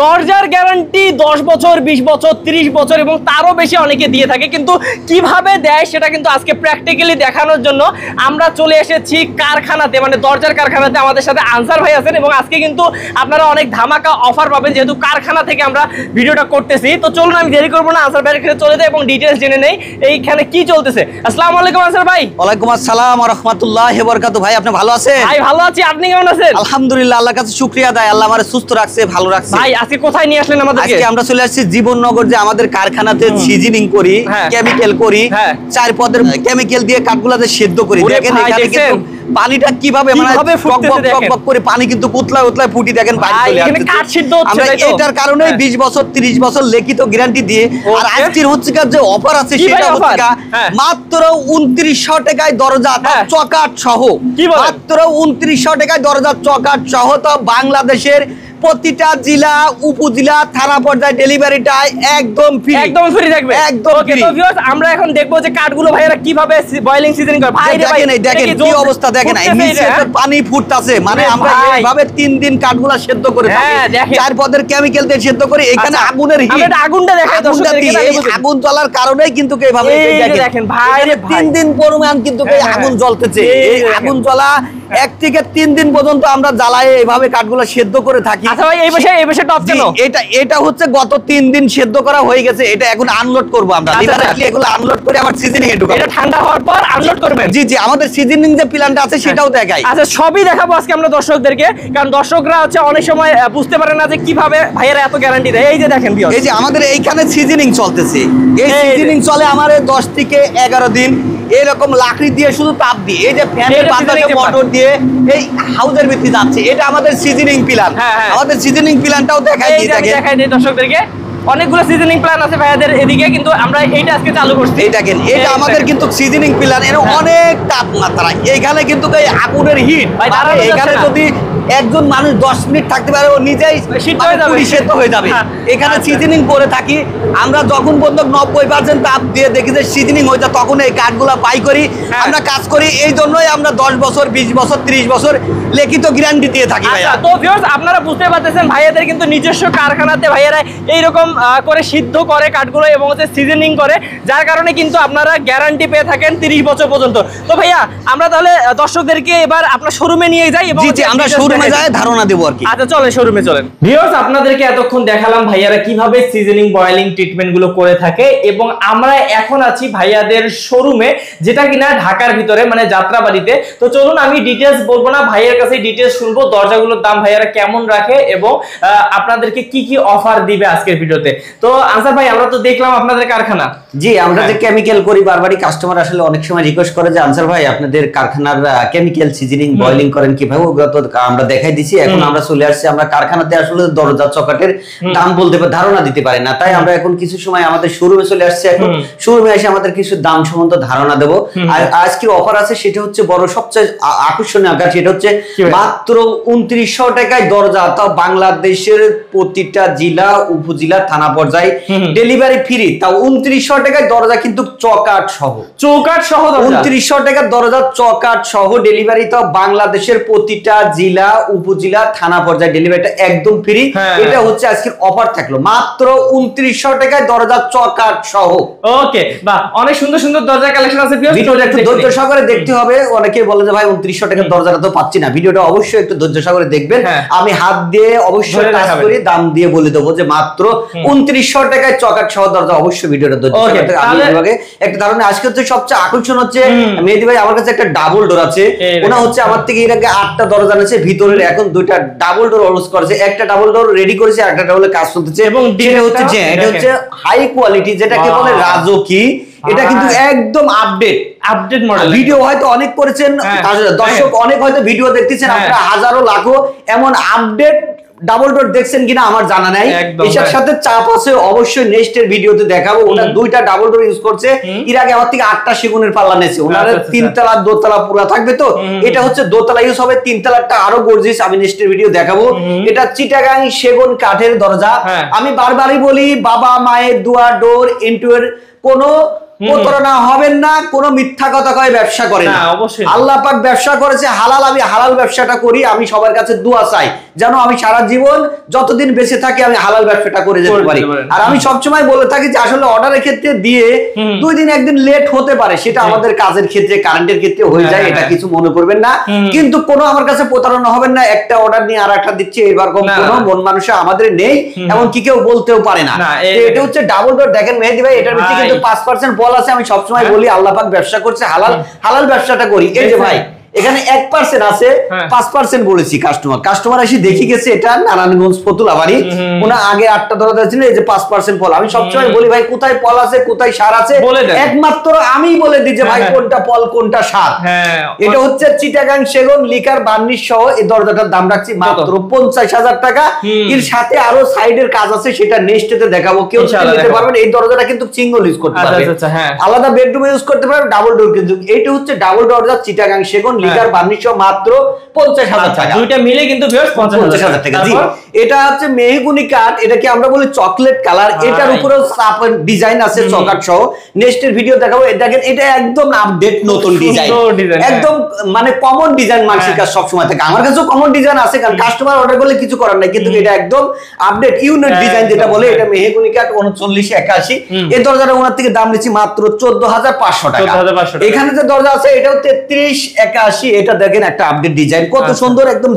দরজার গ্যারান্টি 10 বছর 20 বছর 30 বছর এবং তারও বেশি অনেকে দিয়ে থাকে, কিন্তু কিভাবে দেয় সেটা কিন্তু আজকে প্র্যাকটিক্যালি দেখানোর জন্য আমরা চলে এসেছি কারখানাতে, মানে দরজার কারখানাতে। আমাদের সাথে আনসার ভাই আছেন এবং আজকে কিন্তু আপনারা অনেক ধামাকা অফার পাবেন, যেহেতু কারখানা থেকে আমরা ভিডিওটা করতেছি। তো চলুন আমি দেরি করবো না, আনসার ভাইয়ের কাছে চলে যাই এবং ডিটেলস জেনে নেই এইখানে কি চলতেছে। আসসালামু আলাইকুম আনসার ভাই। ওয়ালাইকুম আসসালাম ওয়া রাহমাতুল্লাহি ওয়া বারাকাতুহু। ভাই আপনি ভালো আছেন? ভাই ভালো আছি, আপনি কেমন আছেন? আলহামদুলিল্লাহ, আল্লাহর কাছে শুকরিয়া দেয়, আল্লাহ আমারে সুস্থ রাখছে, ভালো রাখছে। ভাই আজকে কোথায় নিয়ে আসলেন আমাদেরকে? আজকে আমরা চলে আসছি জীবননগর, যে আমাদের কারখানাতে সিজনিং করি, কেমিক্যাল করি, 4 পদের কেমিক্যাল দিয়ে কাঠগুলাতে সেদ্ধ করি। দেখেন এখানে কিন্তু পানিটা কিভাবে মানে টকবক করে পানি কিন্তু উতলায় উতলায় ফুটি, দেখেন বাইরে চলে আসছে। কাঠ সিদ্ধ হচ্ছে। আমরা এটার কারণে 20 বছর 30 বছর লিখিত গ্যারান্টি দিয়ে, আর আজকের হচ্ছে যে অফার আছে সেটা হচ্ছে মাত্র 2900 টাকায় দরজা চকাট সহ। মাত্র 2900 টাকায় দরজা চকাট সহ। তো বাংলাদেশের প্রতিটা জেলা উপজেলা থানা পর্যায়ে ডেলিভারিটা একদম ফ্রি, একদম ফ্রি থাকবে, একদম ফ্রি। তো ভিউয়ার্স আমরা এখন দেখবো যে কাঠগুলো ভাইরা কিভাবে বয়লিং সিজনিং করে। ভাই দেখেন কি অবস্থা, দেখেন নিচে পানি ফুটতাছে, মানে আমরা এইভাবে 3 দিন কাঠগুলো সেদ্ধ করে থাকি, 4 পদের কেমিক্যাল দিয়ে সেদ্ধ করে। এখানে আগুনের হিট, আমরা আগুনটা দেখাই দর্শকদেরকে। এই আগুন জ্বলার কারণেই কিন্তু এইভাবে দেখেন ভাই 3 দিন পরিমাণ কিন্তু এই আগুন জ্বলতেছে। এই আগুন জ্বলা 1 থেকে 3 দিন পর্যন্ত আমরা জ্বালায় এইভাবে কাঠগুলো সেদ্ধ করে থাকি। আচ্ছা ভাই এই বসে টপ কেন? এটা হচ্ছে গত 3 দিন সেদ্ধ করা হয়ে গেছে, এটা এখন আনলোড করব আমরা। লিটারালি এগুলো আনলোড করে আবার সিজনিং এ ঢুকাবো। এটা ঠান্ডা হওয়ার পর আনলোড করবেন? জি জি, আমাদের সিজনিং যে প্ল্যানটা আছে সেটাও দেখাই। আচ্ছা সবই দেখাবো আজকে আমরা দর্শকদেরকে, কারণ দর্শকরা হচ্ছে অনেক সময় বুঝতে পারে না যে কিভাবে ভাইয়েরা এত গ্যারান্টি দেয়। এই যে দেখেন ভিউয়ার্স, এই যে আমাদের এইখানে সিজনিং চলতেছে, এই সিজনিং চলে আমাদের 10 থেকে 11 দিন। এরকম লাকড়ি দিয়ে শুধু তাপ দিয়ে, এই যে ফ্যানের বাতাসে মোটর দিয়ে এই হাউজের ভিতরে যাচ্ছে, এটা আমাদের সিজনিং প্ল্যান। আমাদের সিজনিং প্ল্যানটাও দেখাই দিই দর্শকদেরকে। অনেকগুলো সিজনিং প্ল্যান আছে ভাইয়াদের এদিকে, কিন্তু আমরা এইটা আজকে চালু করছি। এই দেখেন, এটা আমাদের কিন্তু সিজনিং প্ল্যান। এর অনেক তাপমাত্রা, এইখানে কিন্তু এই আগুনের হিট, এখানে যদি একজন মানুষ 10 মিনিট থাকতে পারে, ও নিজেই সেদ্ধ হয়ে যাবে। এখানে সিজনিং করে থাকি আমরা, যখন পর্যন্ত 90% তাপ দিয়ে দেখি যে সিজনিং হয়ে যায়, তখন এই কাঠগুলা বাই করি, আমরা কাজ করি। এই জন্যই আমরা 10 বছর 20 বছর 30 বছর লিখিত গ্যারান্টি দিয়ে থাকি ভাইয়া। তো ভিউয়ার্স আপনারা বুঝতে পারতেছেন ভাইয়াদের কিন্তু নিজস্ব কারখানাতে ভাইয়ারা এইরকম করে সিদ্ধ করে কাঠগুলো এবং হচ্ছে সিজনিং করে, যার কারণে কিন্তু আপনারা গ্যারান্টি পেয়ে থাকেন 30 বছর পর্যন্ত। তো ভাইয়া আমরা তাহলে দর্শকদেরকে এবার আপনার শোরুমে নিয়ে যাই এবং আমরা শোরুমে যাই ধারণা দেব আর কি। আচ্ছা চলেন শোরুমে চলেন। ভিউয়ার্স আপনাদেরকে এতক্ষণ দেখালাম ভাইয়ারা কিভাবে সিজনিং বয়লিং ট্রিটমেন্ট গুলো করে থাকে, এবং আমরা এখন আছি ভাইয়াদের শোরুমে, যেটা কিনা ঢাকার ভিতরে মানে যাত্রাবাড়িতে। তো চলুন আমি ডিটেইলস বলবো না, ভাইয়ের কাছে ডিটেইলস শুনবো, দরজাগুলোর দাম ভাইয়ারা কেমন রাখে এবং আপনাদেরকে কি কি অফার দিবে আজকের ভিডিওতে। তো আনসার ভাই আমরা তো দেখলাম আপনাদের কারখানা। জি, আমরা যে কেমিক্যাল করি, বারবারই কাস্টমার আসলে অনেক সময় রিকোয়েস্ট করে যে আনসার ভাই আপনাদের কারখানার কেমিক্যাল সিজনিং বয়লিং করেন কিভাবে, আমরা দেখাই দিছি। এখন আমরা চলে আসছি, আমরা কারখানাতে আসলে দরজা চকাটের দাম বলতে ধারণা দিতে পারি না, তাই আমরা এখন কিছু সময় আমাদের শোরুমে চলে আসছি। এখন শোরুমে এসে আমাদের কিছু দাম সম্বন্ধে ধারণা দেবো। আর আজকের অফার আছে, সেটা হচ্ছে বড় সবচেয়ে আকর্ষণীয় আকার, সেটা হচ্ছে মাত্র 2900 টাকায় দরজা, তাও বাংলাদেশের প্রতিটা জেলা উপজেলা থানা পর্যায়ে ডেলিভারি ফ্রি, তাও 2900 টাকায় দরজা, কিন্তু চকাট সহ। 2900 টাকার দরজা চকাট সহ ডেলিভারি, তাও বাংলাদেশের প্রতিটা জেলা উপজেলা থানা পর্যায়ে ডেলিভারিটা একদম ফ্রি। এটা হচ্ছে আজকের অফার থাকলো মাত্র 2900 টাকায় দরজা চকাট সহ। ওকে বাহ, অনেক সুন্দর সুন্দর দরজা কালেকশন আছে। ভিডিওটা একটু ধৈর্য সহকারে দেখতে হবে। অনেকে বলে যে ভাই 2900 টাকার দরজাটা তো পাচ্ছি না, ভিডিওটা অবশ্যই একটু ধৈর্য সহকারে দেখবেন। আমি হাত দিয়ে অবশ্যই কাজ করি, দাম দিয়ে বলে দেবো যে মাত্র 2900 টাকায় চকাট সহ দরজা। অবশ্যই ভিডিওটা ধৈর্য সহকারে আমি একটা ধারণা। আজকে হচ্ছে সবচেয়ে আকর্ষণ হচ্ছে মেহেদী ভাই আমার কাছে একটা ডাবল ডোর আছে, ওনা হচ্ছে আমার থেকে এর আগে 8টা দরজা আছে, ভিতরের এখন 2টা ডাবল ডোর অলস করেছে, একটা ডাবল ডোর রেডি করেছে, একটা ডাবল কাজ চলতেছে। এবং এটা হচ্ছে যে এটা হচ্ছে হাই কোয়ালিটি, যেটাকে বলে রাজকি। এটা কিন্তু একদম আপডেট মডেল। ভিডিও হয়তো অনেক করেছেন দর্শক, অনেক হয়তো ভিডিও দেখতেছেন আপনারা, হাজারো লাখো এমন আপডেট ডাবল ডোর দেখছেন কিনা আমার জানা নাই। এটার সাথে চাপ আছে, অবশ্যই নেক্সটের ভিডিওতে দেখাবো। ওটা 2টা ডাবল ডোর ইউজ করছে, এর আগে আমার থেকে 8টা সেগুনের পাল্লা নেছে। ওনারা 3 তলা দোতলা পুরো থাকবে, তো এটা হচ্ছে দোতলা ইউজ হবে, 3 তলাটা আরো গর্জিয়াস, আমি নেক্সটের ভিডিও দেখাবো। এটা চিটাগাং সেগুন কাঠের দরজা। আমি বারবারই বলি, বাবা মায়ের দুয়া ডোর ইনটুয়ের কোনো প্রতারণা হবেন না, কোনো মিথ্যা কথা কয়ে ব্যবসা করে না। আল্লাহ পাক ব্যবসা করেছে হালাল, আমি হালাল ব্যবসাটা করি। আমি সবার কাছে দোয়া চাই যেন আমি সারা জীবন যতদিন বেঁচে থাকি আমি হালাল ব্যবসাটা করে যেতে পারি। আর আমি সবসময় বলে থাকি যে আসলে অর্ডারের ক্ষেত্রে দিয়ে 2 দিন 1 দিন লেট হতে পারে, সেটা আমাদের কাজের ক্ষেত্রে কারেন্টের ক্ষেত্রে হয়ে যায়, এটা কিছু মনে করবেন না। কিন্তু কোনো আমার কাছে প্রতারণা হবেন না, একটা অর্ডার নিয়ে আর একটা দিচ্ছে এরকম কোনো মন মানুষ আমাদের নেই, এমন কি কেউ বলতেও পারে না। এটা হচ্ছে ডাবল ডোর। দেখেন মেহেদী ভাই, এটার ভিতরে কিন্তু 5% বল আছে। আমি সবসময় বলি আল্লাহ পাক ব্যবসা করছে হালাল, হালাল ব্যবসাটা করি। এই যে ভাই এখানে 1% আছে, 5% বলেছি। কাস্টমার এসে দেখি গেছে এটা নারায়ণগঞ্জ ফতুল্লাবাড়ি, ওনা আগে 8টা দরজা ছিল, এই যে 5% ফল। আমি সবসময় বলি ভাই কোথায় ফল আছে কোথায় সার আছে একমাত্র আমি বলে দিই যে ভাই কোনটা ফল কোনটা সার। এটা হচ্ছে চিটাগাং সেগুন লিকার বার্নিশ সহ এই দরজাটার দাম রাখছি মাত্র 50,000 টাকা। এর সাথে আরো সাইডের কাজ আছে, সেটা নেক্সটে দেখাবো। কেউ নিতে পারবেন। এই দরজাটা কিন্তু সিঙ্গেল ইউজ করতে পারবে, আলাদা বেডরুমে ইউজ করতে পারবে, ডাবল ডোর। কিন্তু এটা হচ্ছে ডাবল দরজা চিটাগাং সেগুন লিকার বার্নিশ মাত্র 50,000 টাকা। দুইটা মিলে কিন্তু 50,000 টাকা। জি, এটা হচ্ছে মেহগুনি কাঠ, এটাকে আমরা বলি চকলেট কালার। এটার উপরে সাপের ডিজাইন আছে চকাট সহ। নেক্সটের ভিডিও দেখাবো। দেখেন এটা একদম আপডেট নতুন ডিজাইন, একদম মানে কমন ডিজাইন। মানসিক কাজ সব সময় থাকে, আমার কাছেও কমন ডিজাইন আছে, কারণ কাস্টমার অর্ডার করলে কিছু করার নাই। কিন্তু এটা একদম আপডেট ইউনিক ডিজাইন যেটা বলে, এটা মেহগুনি কাঠ 3981। এই দরজাটা ওনার থেকে দাম নিচ্ছি মাত্র 14,500 টাকা। এখানে যে দরজা আছে এটাও 3381। এটা দেখেন একটা আপডেট ডিজাইন, কত সুন্দর, একদম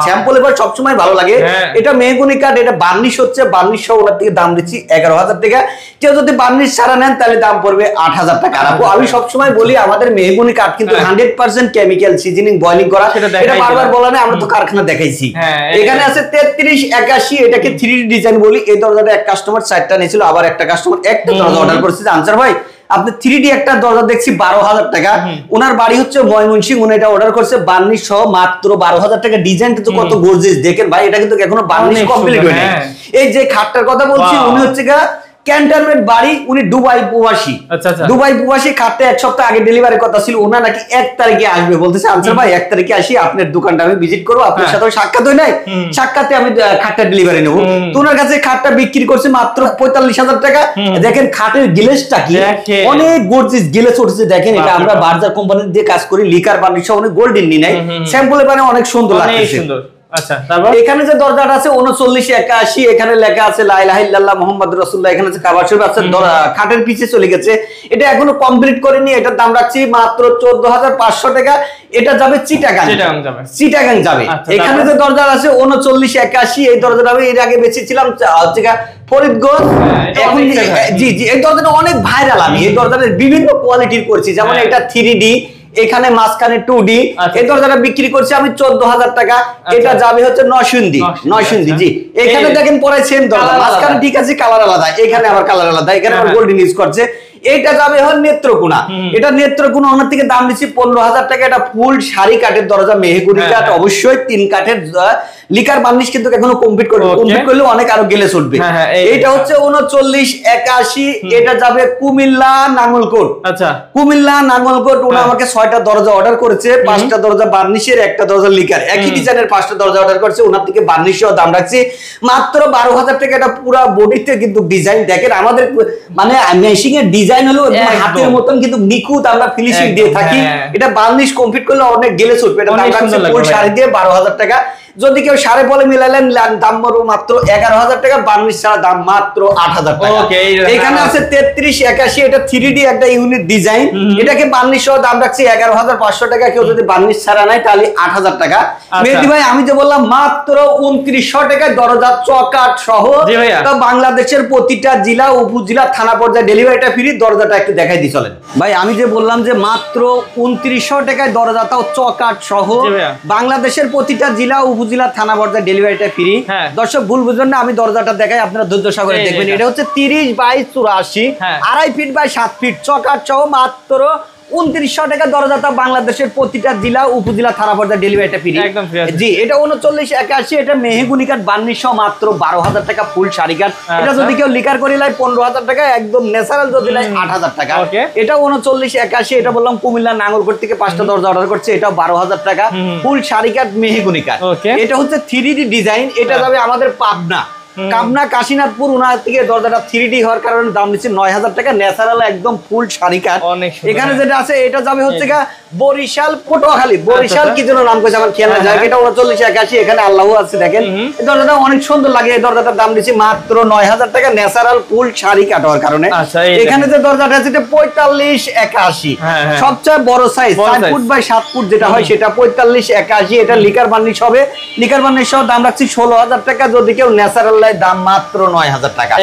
স্যাম্পল। এবার সবসময় ভালো লাগে। এটা মেহগুনি কাঠ, এটা বার্নিশ হচ্ছে, বার্নিশ সহ ওনার থেকে দাম দিচ্ছি 11,000 টাকা। কেউ যদি বার্নিশ ছাড়া নেন তাহলে দাম পড়বে 8,000 টাকা। আমি সবসময় বলি আমাদের মেহগুনি কাঠ কিন্তু 100% কেমিক্যাল সিজনিং বয়লিং করা। এটা বারবার বলা নেই, আমরা তো কারখানা দেখাইছি। এখানে আছে 3381, এটাকে 3D ডিজাইন বলি। এই দরজাটা এক কাস্টমার 4টা নিয়েছিল, আবার একটা কাস্টমার একটা দরজা অর্ডার করেছে। আনসার ভাই আপনি 3D একটা দরজা দেখছি 12,000 টাকা। ওনার বাড়ি হচ্ছে ময়মনসিংহ, উনি এটা অর্ডার করছে বার্নিশ সহ মাত্র 12,000 টাকা। ডিজাইনটা তো কত গর্জিয়াস দেখেন ভাই, এটা কিন্তু এখনো বার্নিশ কমপ্লিট হয়নি। এই যে খাটটার কথা বলছি, উনি হচ্ছে ক্যান্টনমেন্ট বাড়ি, উনি দুবাই প্রবাসী। দুবাই প্রবাসী। খাটটা 1 সপ্তাহ আগে ডেলিভারির কথা ছিল, ওনা নাকি 1 তারিখে আসবে। বলতেছে আনসার ভাই 1 তারিখে আসি, আপনার দোকানটা আমি ভিজিট করবো, আপনার সাথে সাক্ষাৎ হয় নাই, সাক্ষাতে আমি খাটটা ডেলিভারি নেবো। তো ওনার কাছে খাটটা বিক্রি করছে মাত্র 45,000 টাকা। দেখেন খাটের গ্লেসটা কি অনেক গর্জিয়াস গ্লেস উঠেছে। দেখেন এটা আমরা বার্জার কোম্পানি দিয়ে কাজ করি, লিকার বার্নিশ অনেক গোল্ডেন নি নাই, স্যাম্পলের মানে অনেক সুন্দর লাগছে। আচ্ছা, তারপর এখানে যে দরজাটা আছে 3981, এখানে লেখা আছে লা ইলাহা ইল্লাল্লাহ মুহাম্মাদুর রাসূলুল্লাহ। এখানে আছে কাবা শরীফ আছে, খাটের পিছে চলে গেছে। এটা এখনো কমপ্লিট করেনি, এটার দাম রাখছি মাত্র 14,500 টাকা। এটা যাবে চিটাগাং, চিটাগাং যাবে। এখানে যে দরজা আছে 3981, এই দরজাটা আমি এর আগে বেচেছিলাম হচ্ছে ফরিদগঞ্জ। এখন জি জি, এই দরজাটা অনেক ভাইরাল। আমি এই দরজাটা বিভিন্ন কোয়ালিটির করছি, যেমন এটা 3D, এখানে মাঝখানে 2D। এই দরজাটা বিক্রি করছি আমি 14,000 টাকা। এটা যাবে হচ্ছে নরসিংদী, নরসিংদী। জি, এখানে দেখেন পরে সেম দরজা, মাঝখানে ঠিক আছে কালার আলাদা, এখানে আবার কালার আলাদা, এখানে আবার গোল্ডেন ইউজ করছে। এটা যাবে হল নেত্রকোনা। এটা নেত্রকোনা, ওনার থেকে দাম নিচ্ছি 15,000 টাকা। এটা ফুল শাড়ি কাঠের দরজা, মেহগুনি কাঠ, অবশ্যই 3 কাঠের লিকার বার্নিশ কিন্তু এখনো কমপ্লিট করলে অনেক আরো গেলে চলবে। এটা হচ্ছে 3981। এটা যাবে কুমিল্লা নাঙ্গলকোট। আচ্ছা, কুমিল্লা নাঙ্গলকোট। ওনা আমাকে 6টা দরজা অর্ডার করেছে, 5টা দরজা বার্নিশের, একটা দরজা লিকার, একই ডিজাইনের 5টা দরজা অর্ডার করেছে। ওনার থেকে বার্নিশও দাম রাখছি মাত্র 12,000 টাকা। এটা পুরো বডিতে কিন্তু ডিজাইন দেখেন, আমাদের মানে মেশিং এর ডিজাইন হলো হাতের মতন কিন্তু নিখুঁত, আমরা ফিনিশিং দিয়ে থাকি। এটা বার্নিশ কমপ্লিট করলে অনেক গেলে চলবে। এটা দাম রাখছি ফুল শাড়ি দিয়ে 12,000 টাকা। যদি কেউ সাড়ে বলে মিলালেন দাম মাত্র 11,000 টাকা। বার্নিশ ছাড়া দাম মাত্র 8,000 টাকা। এখানে আছে 3381, এটা 3D একটা ইউনিক ডিজাইন। এটাকে বার্নিশ সহ দাম রাখছি 11,500 টাকা। কেউ যদি বার্নিশ ছাড়া নেয় তাহলে 8,000 টাকা। মেহেদী ভাই আমি যে বললাম মাত্র 2900 টাকায় দরজা চকাট সহ বাংলাদেশের প্রতিটা জেলা উপজেলা থানা পর্যায়ে ডেলিভারিটা ফ্রি। দরজাটা একটু দেখাই দিই চলেন ভাই। আমি যে বললাম যে মাত্র 2900 টাকায় দরজাটাও চকাট সহ বাংলাদেশের প্রতিটা জেলা উপজেলা থানা পর্যায়ে ডেলিভারিটা ফ্রি। দর্শক ভুল বুঝবেন না, আমি দরজাটা দেখাই, আপনারা ধৈর্য সহকারে দেখবেন। এটা হচ্ছে 30x84, 2.5 ফিট বাই 7 ফিট, চকাট সহ মাত্র 2900 টাকা। দরজাটা বাংলাদেশের প্রতিটা জেলা উপজেলা থানা পর্যায়ে ডেলিভারিটা ফ্রি। জি, এটা 3981। এটা মেহগুনি কাঠ বার্নিশ সহ মাত্র 12,000 টাকা ফুল শাড়ি কাঠ। এটা যদি কেউ লিকার করে লাই 15,000 টাকা, একদম ন্যাচারাল যদি লাই 8,000 টাকা। এটা 3981। এটা বললাম কুমিল্লা নাঙ্গলকোট থেকে 5টা দরজা অর্ডার করছে, এটা 12,000 টাকা ফুল শাড়ি কাঠ মেহগুনি কাঠ। এটা হচ্ছে 3D ডিজাইন। এটা যাবে আমাদের পাবনা, কামনা কাশীনাথপুর ওনার থেকে দরজাটা 3D হওয়ার কারণে দাম নিচ্ছে 9000 টাকা, ন্যাচারাল একদম ফুল শাড়ি কাট। এখানে যেটা আছে এটা যাবে হচ্ছে বরিশাল পটুয়াখালী। বরিশাল কি জন্য নাম করেছে আমার খেয়াল না যায়, এটা 3981। এখানে আল্লাহ আছে দেখেন, এই দরজাটা অনেক সুন্দর লাগে। এই দরজাটার দাম দিচ্ছি মাত্র 9000 টাকা, ন্যাচারাল ফুল শাড়ি কাট হওয়ার কারণে। এখানে যে দরজাটা আছে এটা 4581, সবচেয়ে বড় সাইজ 4 ফুট বাই 7 ফুট যেটা হয় সেটা 4581। এটা লিকার বার্নিশ হবে, লিকার বার্নিশ সহ দাম রাখছি 16000 টাকা। যদি কেউ ন্যাচারাল লাই দাম মাত্র 9000 টাকা।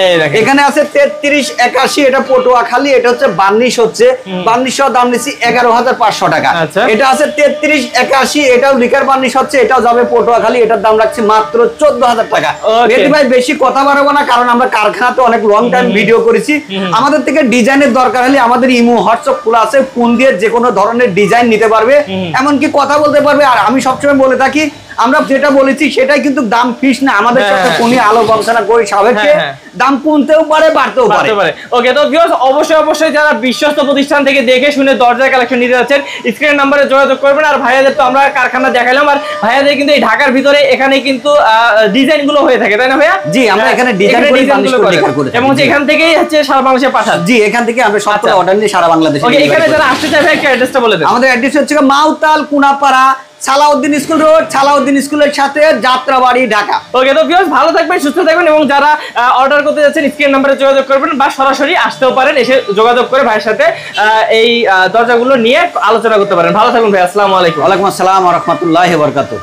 এখানে আছে 3381, এটা পটুয়াখালী, এটা হচ্ছে বার্নিশ হচ্ছে, বার্নিশ সহ দাম নিচ্ছি 11500 টাকা। এটা আছে 3381, এটাও লিকার বার্নিশ হচ্ছে, এটাও যাবে পটুয়াখালী, এটার দাম রাখছি মাত্র 14000 টাকা। এটি ভাই বেশি কথা বাড়াবো না, কারণ আমরা কারখানাতে অনেক লং টাইম ভিডিও করেছি। আমাদের থেকে ডিজাইনের দরকার হলে আমাদের ইমো হোয়াটসঅ্যাপ খোলা আছে, ফোন দিয়ে যে কোনো ধরনের ডিজাইন নিতে পারবে, এমনকি কথা বলতে পারবে। আর আমি সবসময় বলে থাকি, আমরা যেটা বলেছি সেটাই কিন্তু দাম ফিক্স না, আমাদের সাথে কোনি আলো গবেষণা করি সাবেকে দাম কমতেও পারে বাড়তেও পারে। ওকে, তো ভিউয়ার্স অবশ্যই যারা বিশ্বস্ত প্রতিষ্ঠান থেকে দেখে শুনে দরজার কালেকশন নিতে যাচ্ছেন স্ক্রিন নাম্বারে যোগাযোগ করবেন। আর ভাইয়াদের তো আমরা কারখানা দেখাইলাম, আর ভাইয়াদের কিন্তু এই ঢাকার ভিতরে এখানে কিন্তু ডিজাইন গুলো হয়ে থাকে, তাই না ভাইয়া? জি, আমরা এখানে ডিজাইন করে এবং এখান থেকেই হচ্ছে সারা বাংলাদেশে পাঠান। জি, এখান থেকে আমরা সব অর্ডার নিয়ে সারা বাংলাদেশে। ওকে, এখানে যারা আসতে চায় ভাই অ্যাড্রেসটা বলে দেন। আমাদের অ্যাড্রেস হচ্ছে মাউতাল কুনাপাড়া, সালাউদ্দিন স্কুল রোড, সালাউদ্দিন স্কুলের সাথে যাত্রাবাড়ি, ঢাকা। ওকে, তো ভিউয়ার্স ভালো থাকবেন, সুস্থ থাকবেন, এবং যারা অর্ডার করতে যাচ্ছেন স্ক্রিন নাম্বারে যোগাযোগ করবেন, বা সরাসরি আসতেও পারেন, এসে যোগাযোগ করে ভাইয়ের সাথে এই দরজাগুলো নিয়ে আলোচনা করতে পারেন। ভালো থাকুন ভাই, আসসালামু আলাইকুম। ওয়ালাইকুম আসসালাম ওয়া রাহমাতুল্লাহি ওয়া বারাকাতুহু।